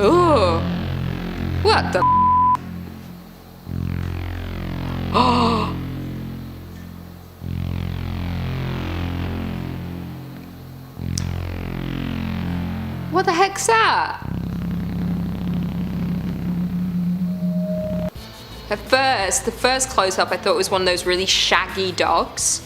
Ooh. What the Oh. What the heck's that? At first, the first close-up I thought was one of those really shaggy dogs,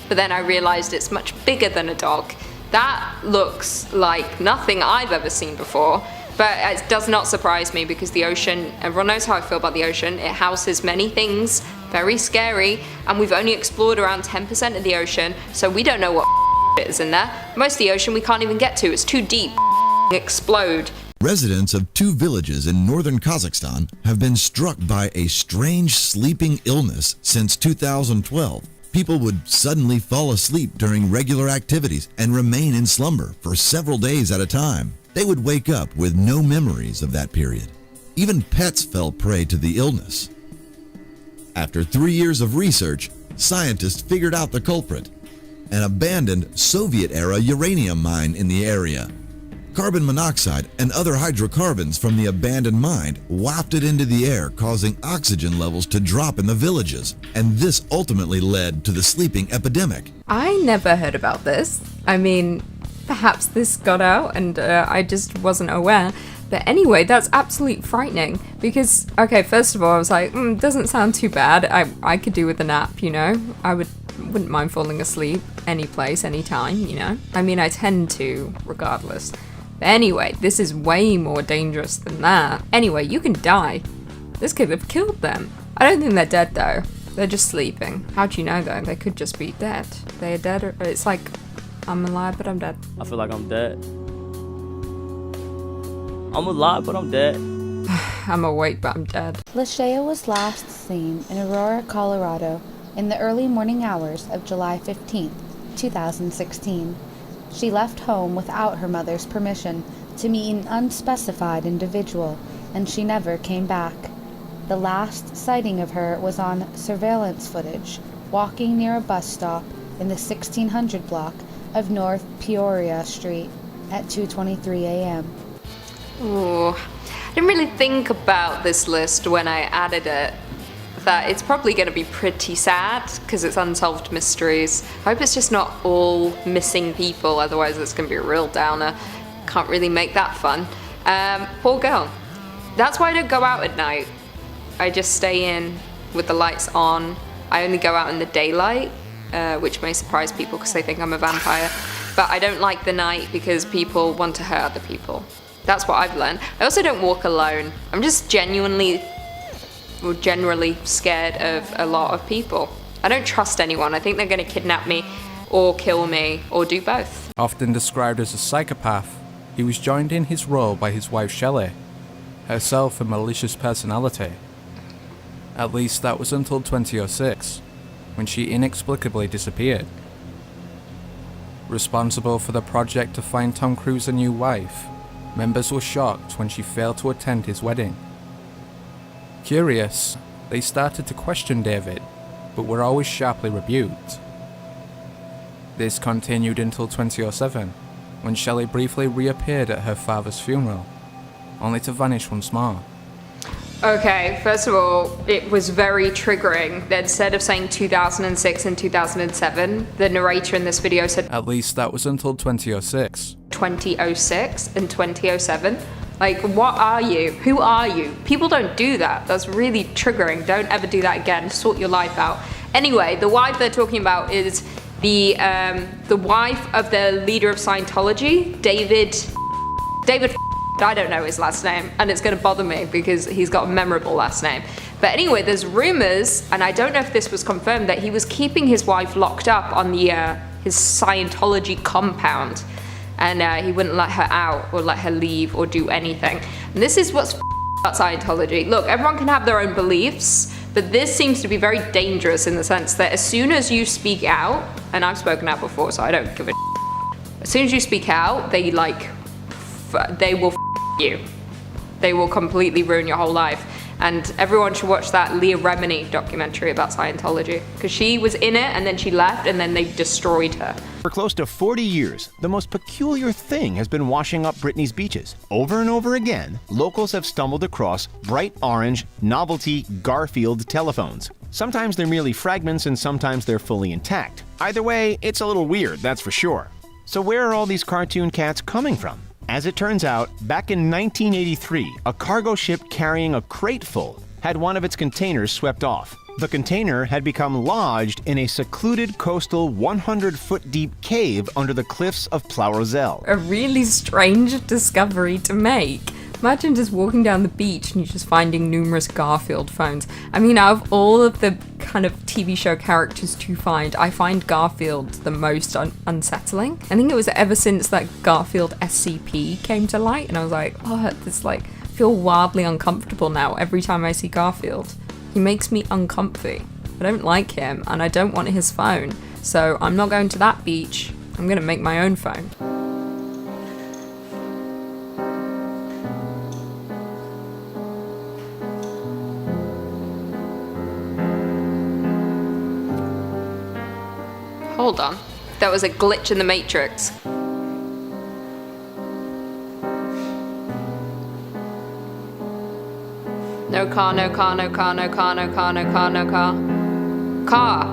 but then I realized it's much bigger than a dog. That looks like nothing I've ever seen before, but it does not surprise me because the ocean, everyone knows how I feel about the ocean, it houses many things, very scary, and we've only explored around 10% of the ocean, so we don't know what is in there. Most of the ocean we can't even get to, it's too deep, explode. Residents of 2 villages in northern Kazakhstan have been struck by a strange sleeping illness since 2012. People would suddenly fall asleep during regular activities and remain in slumber for several days at a time. They would wake up with no memories of that period. Even pets fell prey to the illness. After 3 years of research, scientists figured out the culprit: an abandoned Soviet-era uranium mine in the area. Carbon monoxide and other hydrocarbons from the abandoned mine wafted into the air, causing oxygen levels to drop in the villages, and this ultimately led to the sleeping epidemic. I never heard about this. I mean, perhaps this got out and I just wasn't aware. But anyway, that's absolutely frightening because, okay, first of all, I was like, doesn't sound too bad. I could do with a nap, you know? I wouldn't mind falling asleep any place, anytime, you know? I mean, I tend to, regardless. But anyway, this is way more dangerous than that. Anyway, you can die. This could have killed them. I don't think they're dead, though. They're just sleeping. How do you know, though? They could just be dead. They're dead, or it's like, I'm alive, but I'm dead. I feel like I'm dead. I'm alive, but I'm dead. I'm awake, but I'm dead. Lashay was last seen in Aurora, Colorado, in the early morning hours of July 15, 2016. She left home without her mother's permission to meet an unspecified individual, and she never came back. The last sighting of her was on surveillance footage, walking near a bus stop in the 1600 block of North Peoria Street at 2:23 a.m. Ooh, I didn't really think about this list when I added it, that it's probably going to be pretty sad because it's unsolved mysteries. I hope it's just not all missing people, otherwise it's going to be a real downer. Can't really make that fun. Poor girl. That's why I don't go out at night. I just stay in with the lights on. I only go out in the daylight, which may surprise people because they think I'm a vampire. But I don't like the night because people want to hurt other people. That's what I've learned. I also don't walk alone. I'm just generally scared of a lot of people. I don't trust anyone. I think they're going to kidnap me or kill me or do both. Often described as a psychopath, he was joined in his role by his wife Shelly, herself a malicious personality. At least that was until 2006, when she inexplicably disappeared. Responsible for the project to find Tom Cruise a new wife, members were shocked when she failed to attend his wedding. Curious, they started to question David, but were always sharply rebuked. This continued until 2007, when Shelly briefly reappeared at her father's funeral, only to vanish once more. Okay, first of all, it was very triggering that instead of saying 2006 and 2007, the narrator in this video said At least that was until 2006. 2006 and 2007. Like, what are you? Who are you? People don't do that. That's really triggering. Don't ever do that again. Sort your life out. Anyway, the wife they're talking about is the wife of the leader of Scientology, David. I don't know his last name, and it's going to bother me because he's got a memorable last name. But anyway, there's rumors, and I don't know if this was confirmed, that he was keeping his wife locked up on the his Scientology compound, and he wouldn't let her out or let her leave or do anything. And this is what's about Scientology. Look, everyone can have their own beliefs, but this seems to be very dangerous in the sense that as soon as you speak out, and I've spoken out before, so I don't give a as soon as you speak out, they will you. They will completely ruin your whole life. And everyone should watch that Leah Remini documentary about Scientology, because she was in it and then she left and then they destroyed her. For close to 40 years, the most peculiar thing has been washing up Brittany's beaches. Over and over again, locals have stumbled across bright orange, novelty Garfield telephones. Sometimes they're merely fragments and sometimes they're fully intact. Either way, it's a little weird, that's for sure. So where are all these cartoon cats coming from? As it turns out, back in 1983, a cargo ship carrying a crate full had one of its containers swept off. The container had become lodged in a secluded coastal 100-foot-deep cave under the cliffs of Plow-Roselle. A really strange discovery to make. Imagine just walking down the beach and you're just finding numerous Garfield phones. I mean, out of all of the kind of TV show characters to find, I find Garfield the most unsettling. I think it was ever since that Garfield SCP came to light, and I was like, oh, this I feel wildly uncomfortable now every time I see Garfield. He makes me uncomfy. I don't like him, and I don't want his phone. So I'm not going to that beach. I'm gonna make my own phone. Hold on. That was a glitch in the Matrix. No car, no car, no car, no car, no car, no car, no car. Car.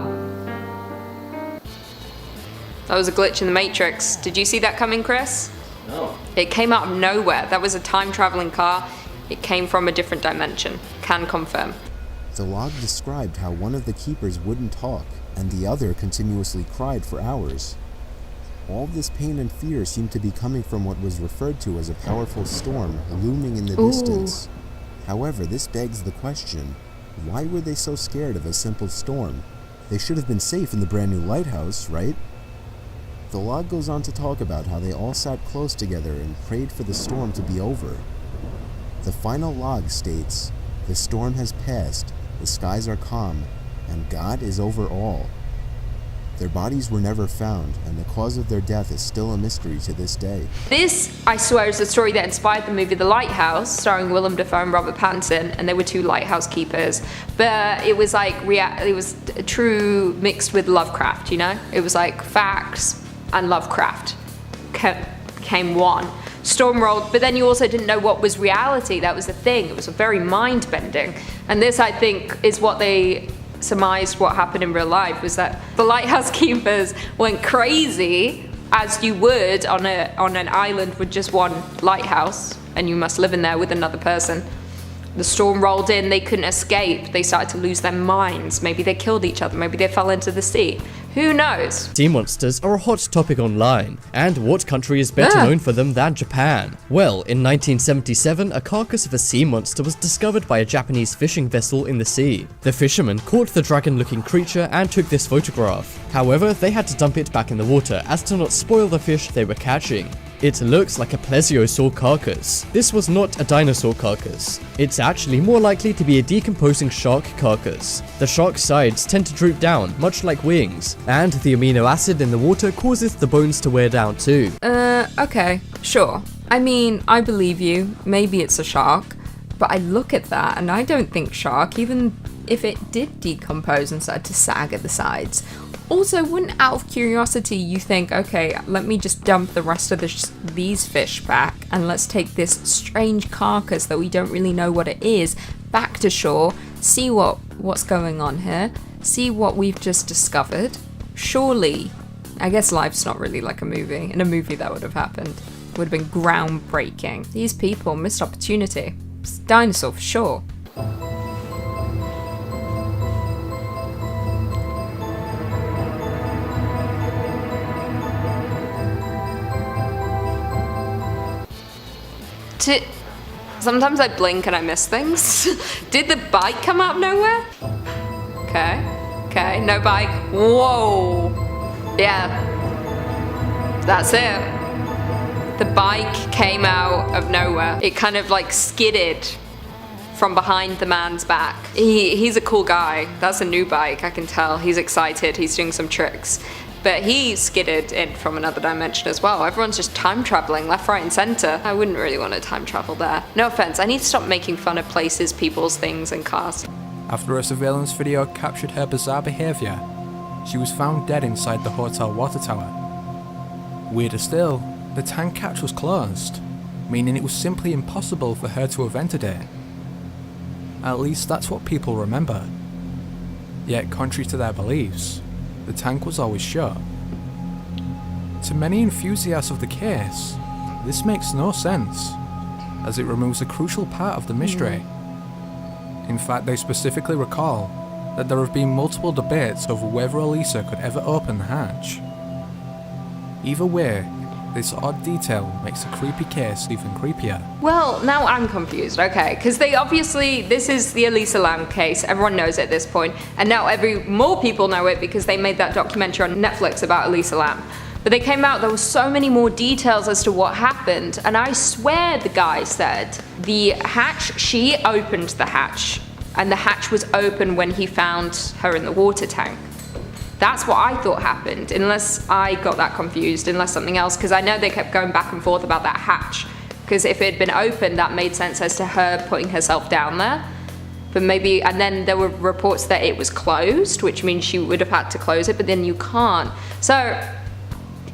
That was a glitch in the Matrix. Did you see that coming, Chris? No. It came out of nowhere. That was a time-traveling car. It came from a different dimension. Can confirm. The log described how one of the keepers wouldn't talk, and the other continuously cried for hours. All this pain and fear seemed to be coming from what was referred to as a powerful storm looming in the distance. However, this begs the question, why were they so scared of a simple storm? They should have been safe in the brand new lighthouse, right? The log goes on to talk about how they all sat close together and prayed for the storm to be over. The final log states, "The storm has passed, the skies are calm, and God is over all." Their bodies were never found, and the cause of their death is still a mystery to this day. This, I swear, is the story that inspired the movie The Lighthouse, starring Willem Dafoe and Robert Pattinson, and they were two lighthouse keepers. But it was like, it was true mixed with Lovecraft, you know? It was like facts and Lovecraft came one. Storm rolled, but then you also didn't know what was reality. That was the thing. It was very mind-bending. And this, I think, is what they surmised what happened in real life, was that the lighthouse keepers went crazy, as you would on an island with just one lighthouse, and you must live in there with another person. The storm rolled in, they couldn't escape, they started to lose their minds, maybe they killed each other, maybe they fell into the sea. Who knows? Sea monsters are a hot topic online, and what country is better known for them than Japan? Well, in 1977, a carcass of a sea monster was discovered by a Japanese fishing vessel in the sea. The fishermen caught the dragon-looking creature and took this photograph. However, they had to dump it back in the water as to not spoil the fish they were catching. It looks like a plesiosaur carcass. This was not a dinosaur carcass. It's actually more likely to be a decomposing shark carcass. The shark's sides tend to droop down, much like wings, and the amino acid in the water causes the bones to wear down too. Okay, sure. I mean, I believe you. Maybe it's a shark. But I look at that and I don't think shark, even if it did decompose and started to sag at the sides. Also, wouldn't out of curiosity you think, okay, let me just dump the rest of these fish back and let's take this strange carcass that we don't really know what it is back to shore, see what's going on here, see what we've just discovered. Surely, I guess life's not really like a movie. In a movie that would have happened. It would have been groundbreaking. These people missed opportunity. It's a dinosaur for sure. Sometimes I blink and I miss things. Did the bike come out of nowhere? Okay, no bike. Whoa. Yeah, that's it. The bike came out of nowhere. It kind of like skidded from behind the man's back. He's a cool guy. That's a new bike, I can tell. He's excited, he's doing some tricks. But he skidded in from another dimension as well. Everyone's just time traveling left, right, and center. I wouldn't really want to time travel there. No offense, I need to stop making fun of places, people's things, and cars. After a surveillance video captured her bizarre behaviour, she was found dead inside the hotel water tower. Weirder still, the tank hatch was closed, meaning it was simply impossible for her to have entered it. At least that's what people remember. Yet, contrary to their beliefs, the tank was always shut. To many enthusiasts of the case, this makes no sense, as it removes a crucial part of the mystery. In fact, they specifically recall that there have been multiple debates over whether Elisa could ever open the hatch. Either way, this odd detail makes the creepy case even creepier. Well, now I'm confused, okay, because this is the Elisa Lam case, everyone knows it at this point, and now more people know it because they made that documentary on Netflix about Elisa Lam. But they came out, there were so many more details as to what happened, and I swear the guy said the hatch, she opened the hatch, and the hatch was open when he found her in the water tank. That's what I thought happened, unless I got that confused, unless something else, because I know they kept going back and forth about that hatch. Because if it had been open, that made sense as to her putting herself down there. But maybe, and then there were reports that it was closed, which means she would have had to close it, but then you can't. So,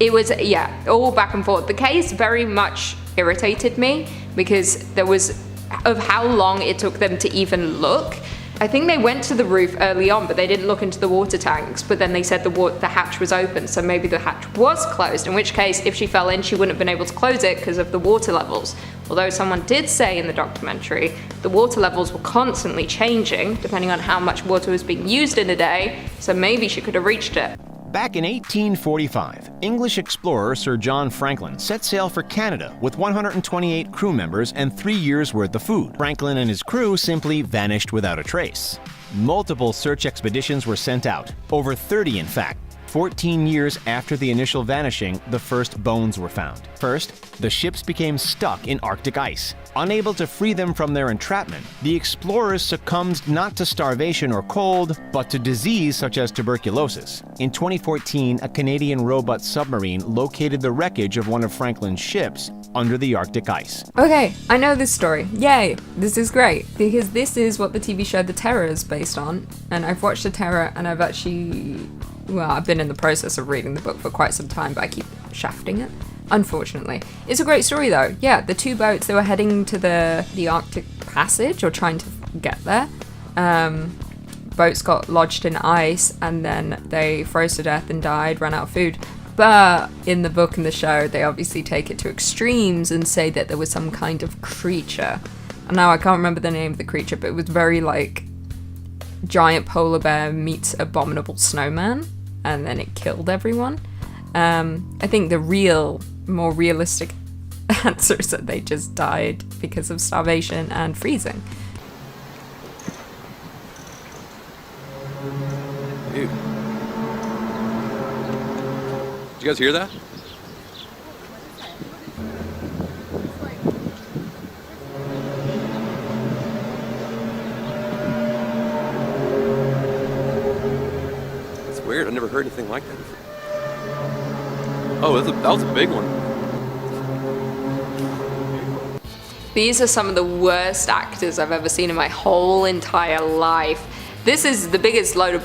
it was, yeah, all back and forth. The case very much irritated me, because there was, of how long it took them to even look. I think they went to the roof early on, but they didn't look into the water tanks, but then they said the hatch was open, so maybe the hatch was closed, in which case, if she fell in, she wouldn't have been able to close it because of the water levels. Although someone did say in the documentary, the water levels were constantly changing, depending on how much water was being used in a day, so maybe she could have reached it. Back in 1845, English explorer Sir John Franklin set sail for Canada with 128 crew members and 3 years' worth of food. Franklin and his crew simply vanished without a trace. Multiple search expeditions were sent out, over 30 in fact. 14 years after the initial vanishing, the first bones were found. First, the ships became stuck in Arctic ice. Unable to free them from their entrapment, the explorers succumbed not to starvation or cold, but to disease such as tuberculosis. In 2014, a Canadian robot submarine located the wreckage of one of Franklin's ships under the Arctic ice. Okay, I know this story. Yay, this is great, because this is what the TV show The Terror is based on, and I've watched The Terror, and I've been in the process of reading the book for quite some time, but I keep shafting it, unfortunately. It's a great story though. Yeah, the two boats, they were heading to the Arctic Passage, or trying to get there. Boats got lodged in ice, and then they froze to death and died, ran out of food. But in the book and the show, they obviously take it to extremes and say that there was some kind of creature. And now I can't remember the name of the creature, but it was very like giant polar bear meets abominable snowman, and then it killed everyone. I think the more realistic answer is that they just died because of starvation and freezing. Dude. Did you guys hear that? It's weird. I've never heard anything like that before. Oh, that was a big one. These are some of the worst actors I've ever seen in my whole entire life. This is the biggest load of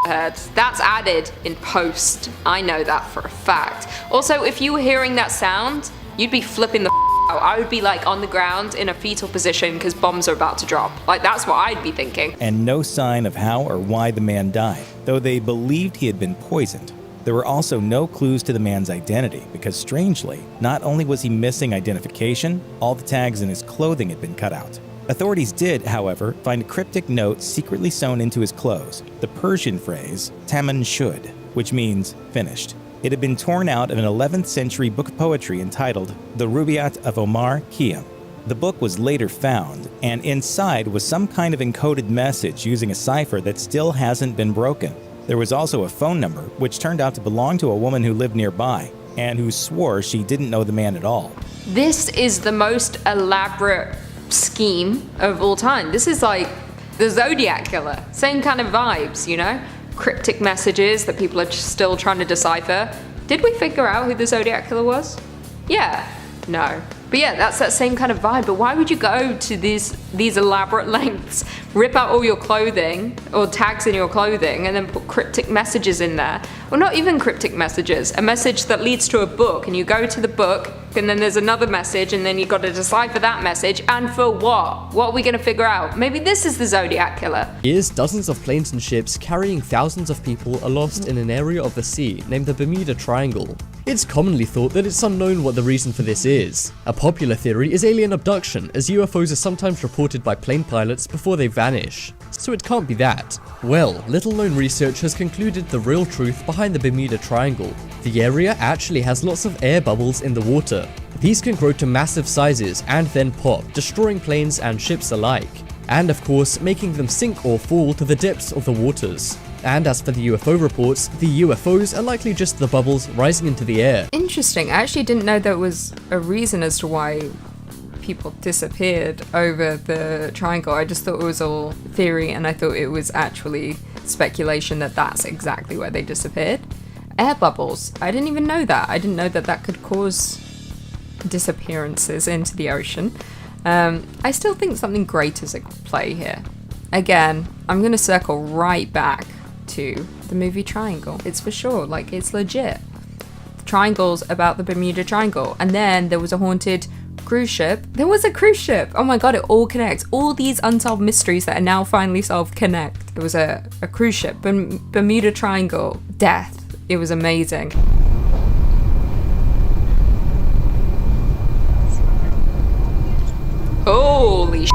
heard. That's added in post. I know that for a fact. Also, if you were hearing that sound, you'd be flipping the out. I would be like on the ground in a fetal position because bombs are about to drop. Like, that's what I'd be thinking. And no sign of how or why the man died, though they believed he had been poisoned. There were also no clues to the man's identity because, strangely, not only was he missing identification, all the tags in his clothing had been cut out. Authorities did, however, find a cryptic note secretly sewn into his clothes, the Persian phrase, Taman Shud, which means finished. It had been torn out of an 11th century book of poetry entitled The Rubaiyat of Omar Khayyam. The book was later found, and inside was some kind of encoded message using a cipher that still hasn't been broken. There was also a phone number, which turned out to belong to a woman who lived nearby, and who swore she didn't know the man at all. This is the most elaborate scheme of all time. This is like the Zodiac Killer. Same kind of vibes, you know? cryptic messages that people are still trying to decipher. Did we figure out who the Zodiac Killer was? Yeah. No. But yeah, that's that same kind of vibe. But why would you go to these elaborate lengths, rip out all your clothing or tags in your clothing, and then put cryptic messages in there? Or not even cryptic messages, a message that leads to a book, and you go to the book, and then there's another message, and then you've got to decipher that message, and for what? What are we gonna figure out? Maybe this is the Zodiac Killer. Years, dozens of planes and ships carrying thousands of people are lost in an area of the sea named the Bermuda Triangle. It's commonly thought that it's unknown what the reason for this is. A popular theory is alien abduction, as UFOs are sometimes reported by plane pilots before they vanish. So it can't be that. Well, little known research has concluded the real truth behind the Bermuda Triangle. The area actually has lots of air bubbles in the water. These can grow to massive sizes and then pop, destroying planes and ships alike. And of course, making them sink or fall to the depths of the waters. And as for the UFO reports, the UFOs are likely just the bubbles rising into the air. Interesting. I actually didn't know there was a reason as to why people disappeared over the triangle. I just thought it was all theory, and I thought it was actually speculation that that's exactly where they disappeared. Air bubbles. I didn't even know that. I didn't know that that could cause disappearances into the ocean. I still think something great is at play here. Again, I'm going to circle right back to the movie Triangle. It's for sure, like, it's legit. The Triangle's about the Bermuda Triangle, and then there was a haunted cruise ship. There was a cruise ship! Oh my god, it all connects. All these unsolved mysteries that are now finally solved connect. There was a cruise ship, Bermuda Triangle, death. It was amazing. Holy sh**.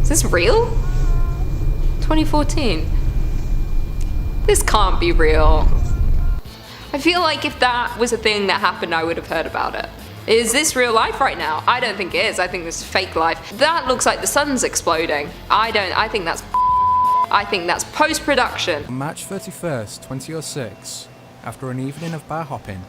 Is this real? 2014. This can't be real. I feel like if that was a thing that happened, I would have heard about it. Is this real life right now? I don't think it is. I think this is fake life. That looks like the sun's exploding. I think that's post-production. On March 31st, 2006, after an evening of bar hopping,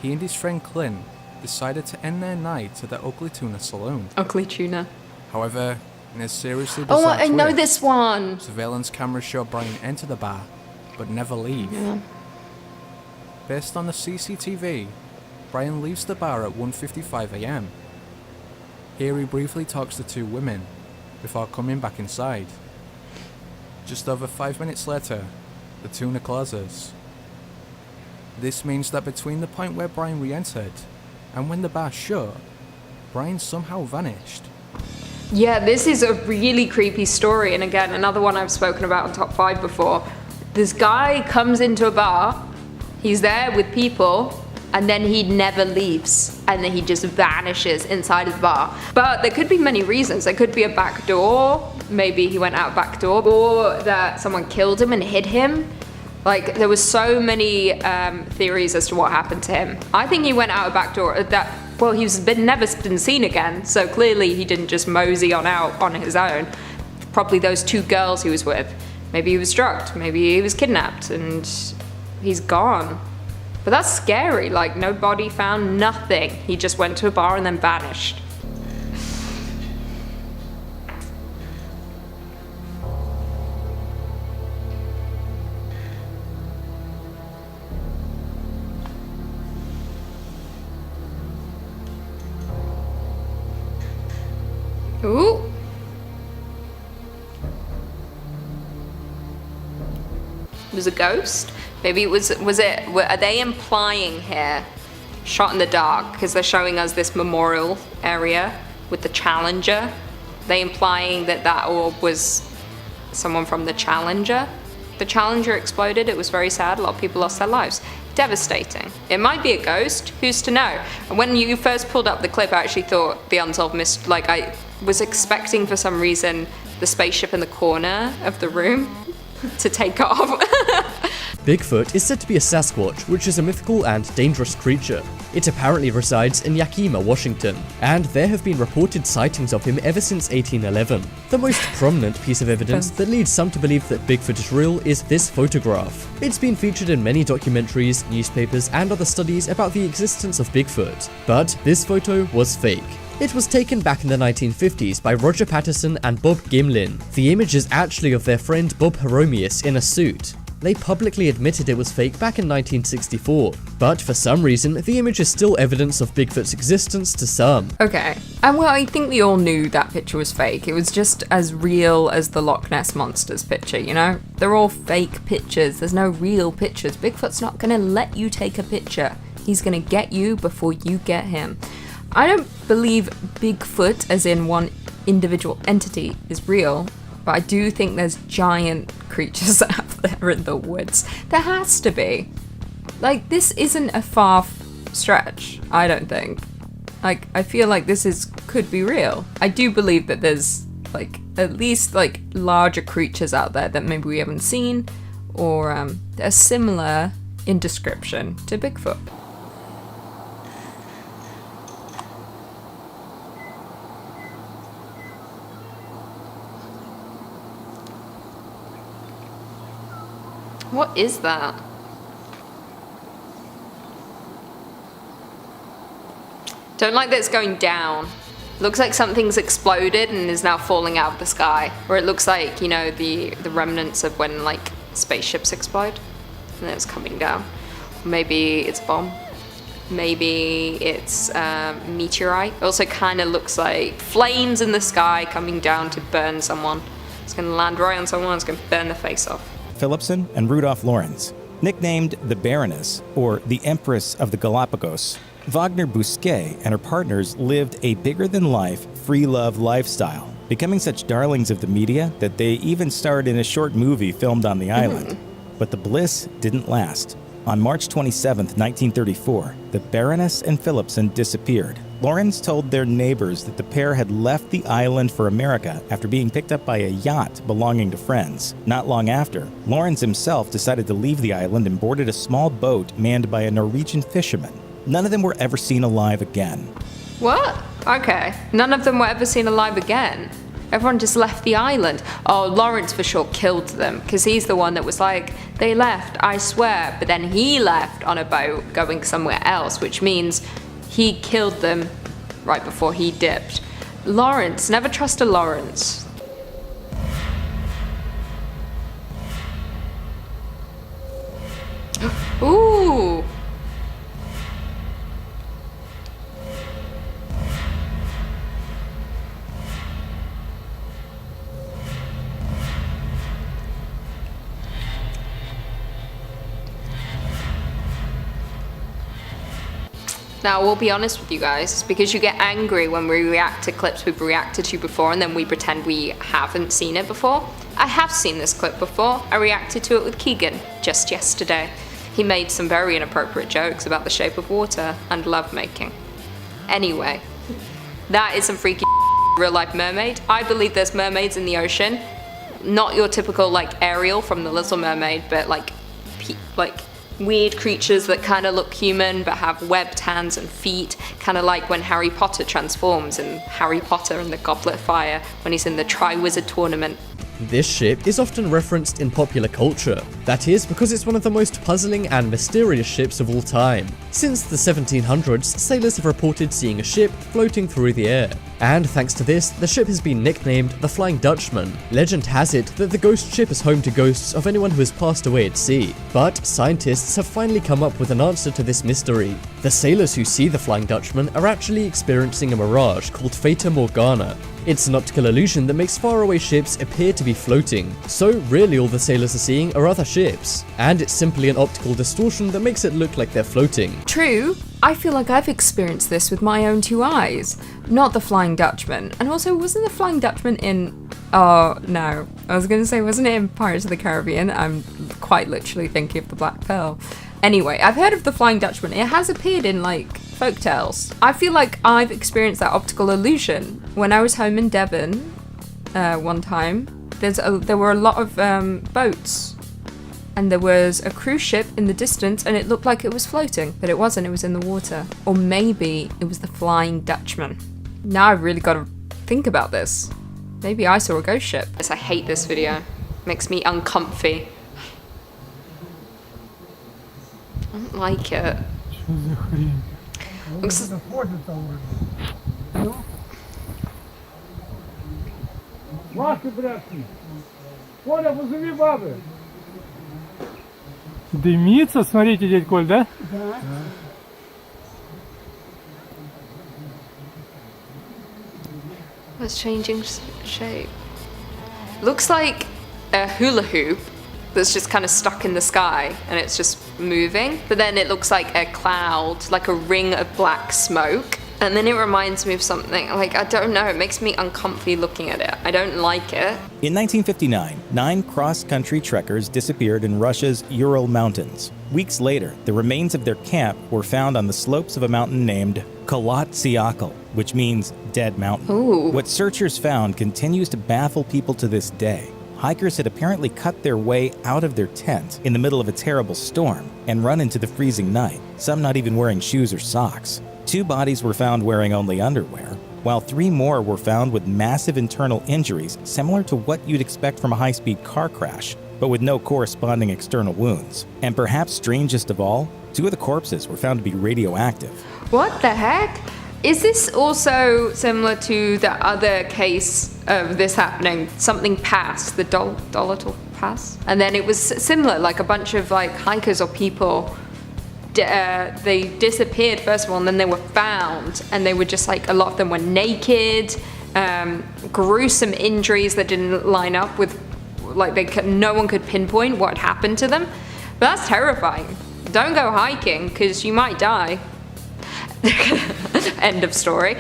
he and his friend Clint decided to end their night at the Ugly Tuna Saloon. Ugly Tuna. However, in a seriously bizarre Oh, I know twist, this one. surveillance cameras show Brian enter the bar, but never leave. Yeah. Based on the CCTV, Brian leaves the bar at 1:55 a.m. Here he briefly talks to two women, before coming back inside. Just over 5 minutes later, the tuna closes. This means that between the point where Brian re-entered and when the bar shut, Brian somehow vanished. Yeah, this is a really creepy story, and again, another one I've spoken about on Top 5 before. This guy comes into a bar, he's there with people, and then he never leaves, and then he just vanishes inside his bar. But there could be many reasons. There could be a back door, maybe he went out a back door, or that someone killed him and hid him. Like, there was so many theories as to what happened to him. I think he went out a back door. Well, he's never been seen again, so clearly he didn't just mosey on out on his own. Probably those two girls he was with. Maybe he was drugged, maybe he was kidnapped, and he's gone. But that's scary, like, no body found, nothing. He just went to a bar and then vanished. Ooh. It was a ghost? Maybe it was it, are they implying here, shot in the dark, because they're showing us this memorial area with the Challenger? Are they implying that orb was someone from the Challenger? The Challenger exploded, it was very sad, a lot of people lost their lives. Devastating. It might be a ghost, who's to know? And when you first pulled up the clip, I actually thought the Unsolved Mystery, like, I was expecting for some reason the spaceship in the corner of the room to take off. Bigfoot is said to be a Sasquatch, which is a mythical and dangerous creature. It apparently resides in Yakima, Washington, and there have been reported sightings of him ever since 1811. The most prominent piece of evidence that leads some to believe that Bigfoot is real is this photograph. It's been featured in many documentaries, newspapers, and other studies about the existence of Bigfoot. But this photo was fake. It was taken back in the 1950s by Roger Patterson and Bob Gimlin. The image is actually of their friend Bob Hieronymus in a suit. They publicly admitted it was fake back in 1964, but for some reason, the image is still evidence of Bigfoot's existence to some. Okay, and well, I think we all knew that picture was fake. It was just as real as the Loch Ness Monster's picture, you know? They're all fake pictures, there's no real pictures. Bigfoot's not gonna let you take a picture. He's gonna get you before you get him. I don't believe Bigfoot, as in one individual entity, is real, but I do think there's giant creatures out there in the woods. There has to be. Like, this isn't a far stretch, I don't think. Like, I feel like could be real. I do believe that there's, like, at least, like, larger creatures out there that maybe we haven't seen, or are similar in description to Bigfoot. What is that? Don't like that it's going down. Looks like something's exploded and is now falling out of the sky. Or it looks like, you know, the remnants of when, like, spaceships explode. And then it's coming down. Maybe it's a bomb. Maybe it's meteorite. It also kind of looks like flames in the sky coming down to burn someone. It's going to land right on someone, it's going to burn their face off. Philipson and Rudolph Lorenz. Nicknamed the Baroness, or the Empress of the Galapagos, Wagner Bousquet and her partners lived a bigger-than-life, free-love lifestyle, becoming such darlings of the media that they even starred in a short movie filmed on the island. But the bliss didn't last. On March 27, 1934, the Baroness and Philipson disappeared. Lorenz told their neighbors that the pair had left the island for America after being picked up by a yacht belonging to friends. Not long after, Lorenz himself decided to leave the island and boarded a small boat manned by a Norwegian fisherman. None of them were ever seen alive again. What? Okay. None of them were ever seen alive again. Everyone just left the island. Oh, Lawrence for sure killed them, because he's the one that was like, they left, I swear. But then he left on a boat going somewhere else, which means he killed them right before he dipped. Lawrence, never trust a Lawrence. Ooh. Now, we'll be honest with you guys, because you get angry when we react to clips we've reacted to before and then we pretend we haven't seen it before. I have seen this clip before. I reacted to it with Keegan just yesterday. He made some very inappropriate jokes about the shape of water and lovemaking. Anyway, that is some freaky real-life mermaid. I believe there's mermaids in the ocean. Not your typical, like, Ariel from The Little Mermaid, but like weird creatures that kind of look human but have webbed hands and feet, kind of like when Harry Potter transforms in Harry Potter and the Goblet of Fire when he's in the Triwizard Tournament. This ship is often referenced in popular culture. That is because it's one of the most puzzling and mysterious ships of all time. Since the 1700s, sailors have reported seeing a ship floating through the air. And thanks to this, the ship has been nicknamed the Flying Dutchman. Legend has it that the ghost ship is home to ghosts of anyone who has passed away at sea. But scientists have finally come up with an answer to this mystery. The sailors who see the Flying Dutchman are actually experiencing a mirage called Fata Morgana. It's an optical illusion that makes faraway ships appear to be floating, so really all the sailors are seeing are other ships. And it's simply an optical distortion that makes it look like they're floating. True, I feel like I've experienced this with my own two eyes. Not the Flying Dutchman. And also, wasn't the Flying Dutchman in... Oh, no. I was going to say, wasn't it in Pirates of the Caribbean? I'm quite literally thinking of the Black Pearl. Anyway, I've heard of the Flying Dutchman. It has appeared in, like, folktales. I feel like I've experienced that optical illusion. When I was home in Devon, one time, there were a lot of boats. And there was a cruise ship in the distance, and it looked like it was floating. But it wasn't, it was in the water. Or maybe it was the Flying Dutchman. Now I've really got to think about this. Maybe I saw a ghost ship. I hate this video. Makes me uncomfy. I don't like it. Looks... Ваши братки. Коля, позови бабы. Дымится, смотрите, дядь Коль, да? Да. It's changing shape. Looks like a hula hoop that's just kind of stuck in the sky and it's just moving. But then it looks like a cloud, like a ring of black smoke. And then it reminds me of something, like, I don't know, it makes me uncomfy looking at it. I don't like it. In 1959, 9 cross-country trekkers disappeared in Russia's Ural Mountains. Weeks later, the remains of their camp were found on the slopes of a mountain named Kalat Syakhl, which means dead mountain. Ooh. What searchers found continues to baffle people to this day. Hikers had apparently cut their way out of their tent in the middle of a terrible storm and run into the freezing night, some not even wearing shoes or socks. 2 bodies were found wearing only underwear, while 3 more were found with massive internal injuries similar to what you'd expect from a high-speed car crash, but with no corresponding external wounds. And perhaps strangest of all, 2 of the corpses were found to be radioactive. What the heck? Is this also similar to the other case of this happening? Something passed, the Dolittle Pass? And then it was similar, like a bunch of like hikers or people, they disappeared first of all, and then they were found, and they were just like, a lot of them were naked, gruesome injuries that didn't line up with, like no one could pinpoint what happened to them. But that's terrifying. Don't go hiking, because you might die. End of story.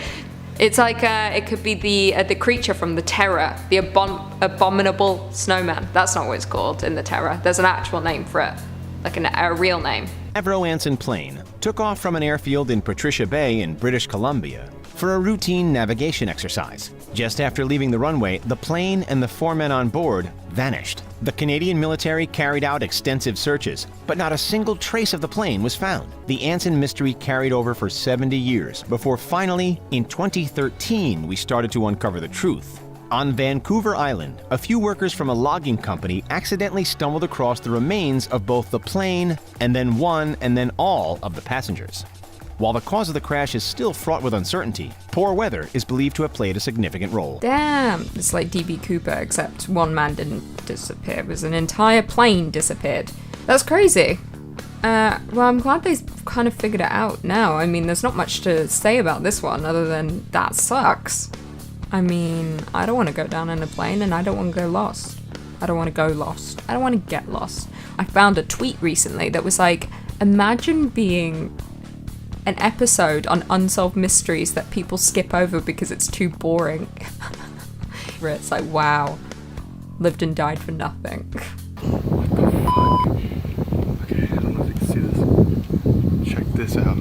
It's like it could be the creature from The Terror, the abominable snowman. That's not what it's called in The Terror. There's an actual name for it, like a real name. Anson Plain took off from an airfield in Patricia Bay in British Columbia for a routine navigation exercise. Just after leaving the runway, the plane and the 4 men on board vanished. The Canadian military carried out extensive searches, but not a single trace of the plane was found. The Anson mystery carried over for 70 years before finally, in 2013, we started to uncover the truth. On Vancouver Island, a few workers from a logging company accidentally stumbled across the remains of both the plane and then one and then all of the passengers. While the cause of the crash is still fraught with uncertainty, poor weather is believed to have played a significant role. Damn, it's like DB Cooper, except one man didn't disappear. It was an entire plane disappeared. That's crazy. Well, I'm glad they kind of figured it out now. I mean, there's not much to say about this one other than that sucks. I mean, I don't want to go down in a plane, and I don't want to go lost. I don't want to go lost. I don't want to get lost. I found a tweet recently that was like, imagine being an episode on Unsolved Mysteries that people skip over because it's too boring. It's like, wow, lived and died for nothing. What the fuck? Okay, I don't know if you can see this. Check this out.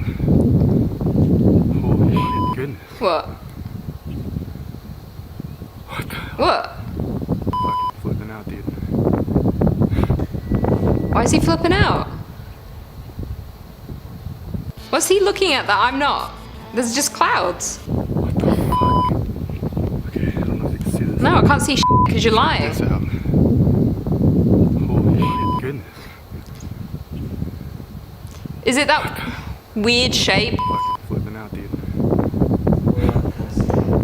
Holy shit, goodness. What? What the hell? What? Fucking flipping out, dude. Why is he flipping out? What's he looking at that I'm not? There's just clouds. What the fuck? Okay, I don't know if you can see this. No, I can't see shit because you're lying. Check this out. Holy shit, goodness. Is it that weird shape? Fucking flipping out, dude.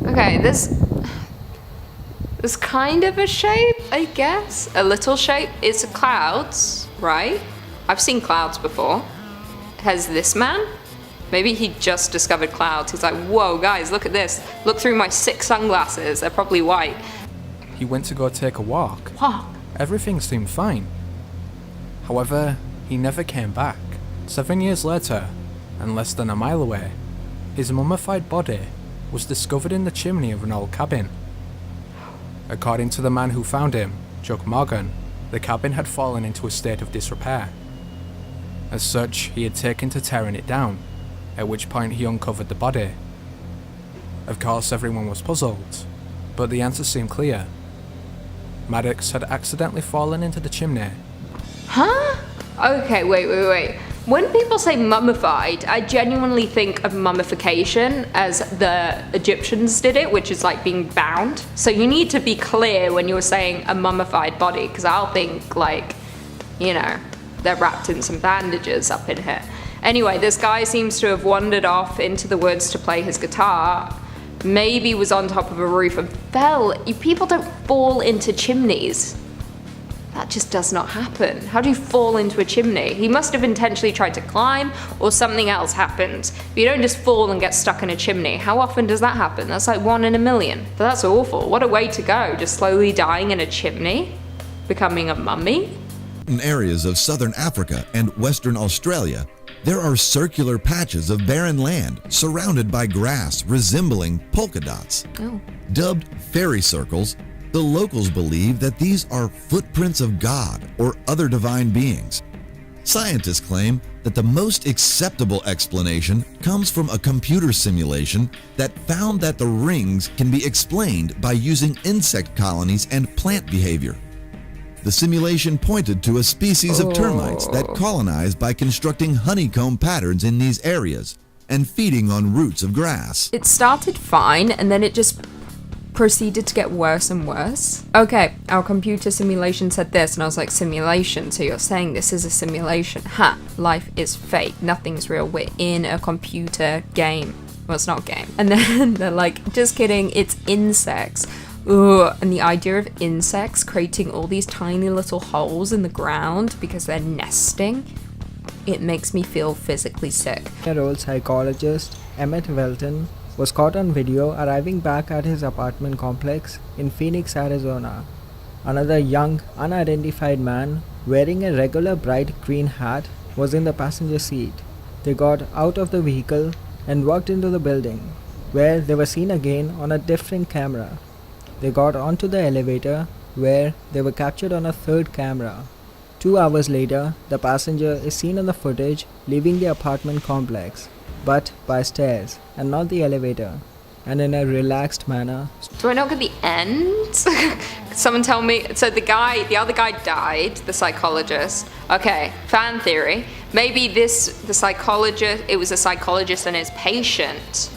Okay, there's kind of a shape, I guess. A little shape. It's clouds, right? I've seen clouds before. Has this man? Maybe he just discovered clouds. He's like, whoa, guys, look at this. Look through my 6 sunglasses. They're probably white. He went to go take a walk. What? Everything seemed fine. However, he never came back. 7 years later, and less than a mile away, his mummified body was discovered in the chimney of an old cabin. According to the man who found him, Chuck Morgan, the cabin had fallen into a state of disrepair. As such, he had taken to tearing it down, at which point he uncovered the body. Of course, everyone was puzzled, but the answer seemed clear. Maddox had accidentally fallen into the chimney. Huh? Okay, wait. When people say mummified, I genuinely think of mummification as the Egyptians did it, which is like being bound. So you need to be clear when you're saying a mummified body, because I'll think like, you know, they're wrapped in some bandages up in here. Anyway, this guy seems to have wandered off into the woods to play his guitar, maybe was on top of a roof and fell. People don't fall into chimneys. That just does not happen. How do you fall into a chimney? He must have intentionally tried to climb, or something else happened. But you don't just fall and get stuck in a chimney. How often does that happen? That's like 1 in a million. But that's awful. What a way to go. Just slowly dying in a chimney? Becoming a mummy? In areas of southern Africa and Western Australia, there are circular patches of barren land surrounded by grass resembling polka dots. Oh. Dubbed fairy circles, the locals believe that these are footprints of God or other divine beings. Scientists claim that the most acceptable explanation comes from a computer simulation that found that the rings can be explained by using insect colonies and plant behavior. The simulation pointed to a species of termites that colonized by constructing honeycomb patterns in these areas and feeding on roots of grass. It started fine and then it just proceeded to get worse and worse. Okay, our computer simulation said this, and I was like, simulation? So you're saying this is a simulation? Ha, life is fake, nothing's real, we're in a computer game. Well, it's not a game. And then they're like, just kidding, it's insects. Ugh. And the idea of insects creating all these tiny little holes in the ground because they're nesting, it makes me feel physically sick. Old Psychologist Emmett Welton was caught on video arriving back at his apartment complex in Phoenix, Arizona. Another young, unidentified man wearing a regular bright green hat was in the passenger seat. They got out of the vehicle and walked into the building, where they were seen again on a different camera. They got onto the elevator, where they were captured on a third camera. 2 hours later, the passenger is seen on the footage leaving the apartment complex, but by stairs and not the elevator, and in a relaxed manner. Do I not get the end? Someone tell me. So the other guy died, the psychologist. Okay, fan theory. Maybe it was a psychologist and his patient.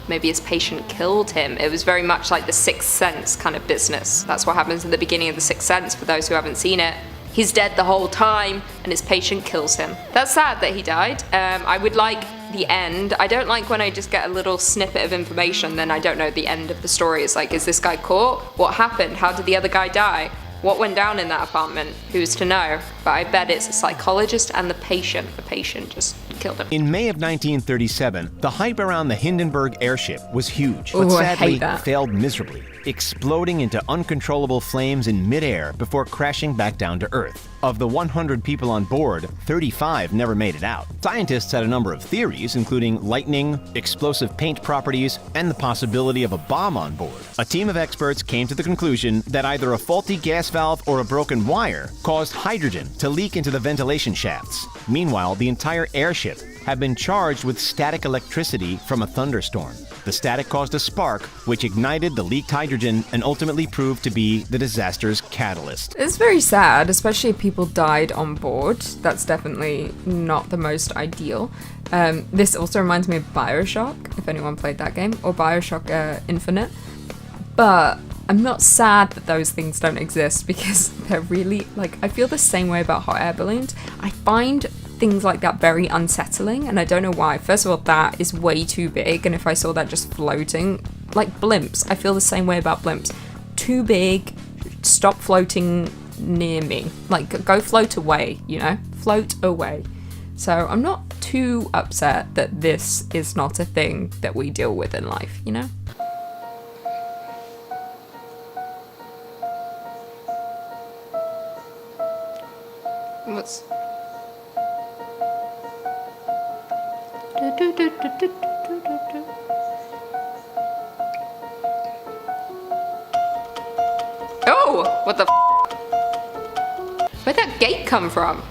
Maybe his patient killed him. It was very much like the Sixth Sense kind of business. That's what happens at the beginning of the Sixth Sense for those who haven't seen it. He's dead the whole time and his patient kills him. That's sad that he died. I would like the end. I don't like when I just get a little snippet of information, then I don't know the end of the story. It's like, is this guy caught? What happened? How did the other guy die? What went down in that apartment? Who's to know? But I bet it's a psychologist and the patient. The patient just killed him. In May of 1937, the hype around the Hindenburg airship was huge, but Ooh, sadly failed miserably, exploding into uncontrollable flames in midair before crashing back down to Earth. Of the 100 people on board, 35 never made it out. Scientists had a number of theories, including lightning, explosive paint properties, and the possibility of a bomb on board. A team of experts came to the conclusion that either a faulty gas valve or a broken wire caused hydrogen to leak into the ventilation shafts. Meanwhile, the entire airship had been charged with static electricity from a thunderstorm. The static caused a spark, which ignited the leaked hydrogen and ultimately proved to be the disaster's catalyst. It's very sad, especially if people died on board. That's definitely not the most ideal. This also reminds me of Bioshock, if anyone played that game, or Bioshock Infinite. But I'm not sad that those things don't exist because they're really, I feel the same way about hot air balloons. I find things like that very unsettling, and I don't know why. First of all, that is way too big, and if I saw that just floating, like blimps, I feel the same way about blimps. Too big, stop floating near me. Go float away, float away. So I'm not too upset that this is not a thing that we deal with in life, What's... Oh, what the Where'd that gate come from?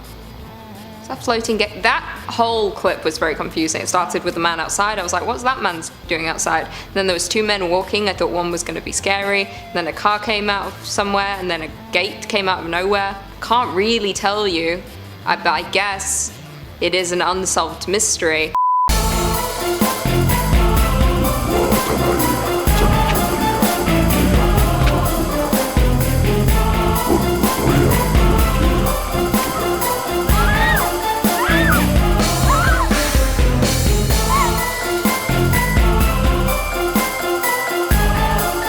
Is that floating gate? That whole clip was very confusing. It started with the man outside. I was like, what's that man doing outside? And then there was 2 men walking. I thought one was going to be scary. And then a car came out of somewhere, and then a gate came out of nowhere. Can't really tell you, but I guess it is an unsolved mystery.